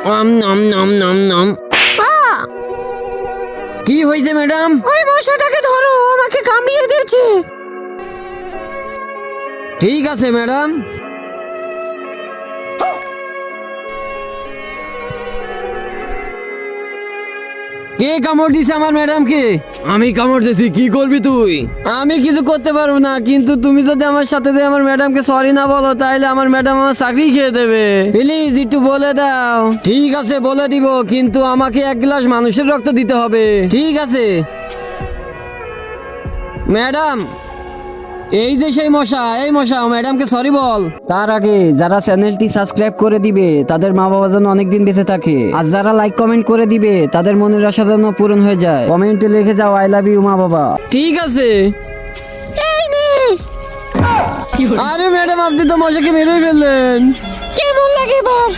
নম নম নম নম। কি হয়েছে ম্যাডাম? ওই মশাটাকে ধরো, আমাকে কামড়িয়ে দিয়েছে। ঠিক আছে ম্যাডাম। কে কামড় দিছে আমার ম্যাডামকে? আমি কামড় দিছি, কি করবি তুই? আমি কিছু করতে পারবো না, কিন্তু তুমি যদি আমার সাথে যে আমার ম্যাডামকে সরি না বলো তাহলে আমার ম্যাডাম আমার চাকরি খেয়ে দেবে। প্লিজ একটু বলে দাও। ঠিক আছে বলে দিব, কিন্তু আমাকে 1 গ্লাস মানুষের রক্ত দিতে হবে। ঠিক আছে ম্যাডাম। এই যে সেই মশা, এই মশা ম্যাডামকে সরি বল। তার আগে যারা চ্যানেলটি সাবস্ক্রাইব করে দিবে তাদের মা বাবা যেন অনেকদিন বেঁচে থাকে, আর যারা লাইক কমেন্ট করে দিবে তাদের মনের আশা যেন পূরণ হয়ে যায়। কমেন্টে লিখে যাও আই লাভ ইউ মা বাবা। ঠিক আছে। এই নে। আরে ম্যাডাম, আপনি তো মশাকে মেরে ফেললেন। কেমন লাগে এবার?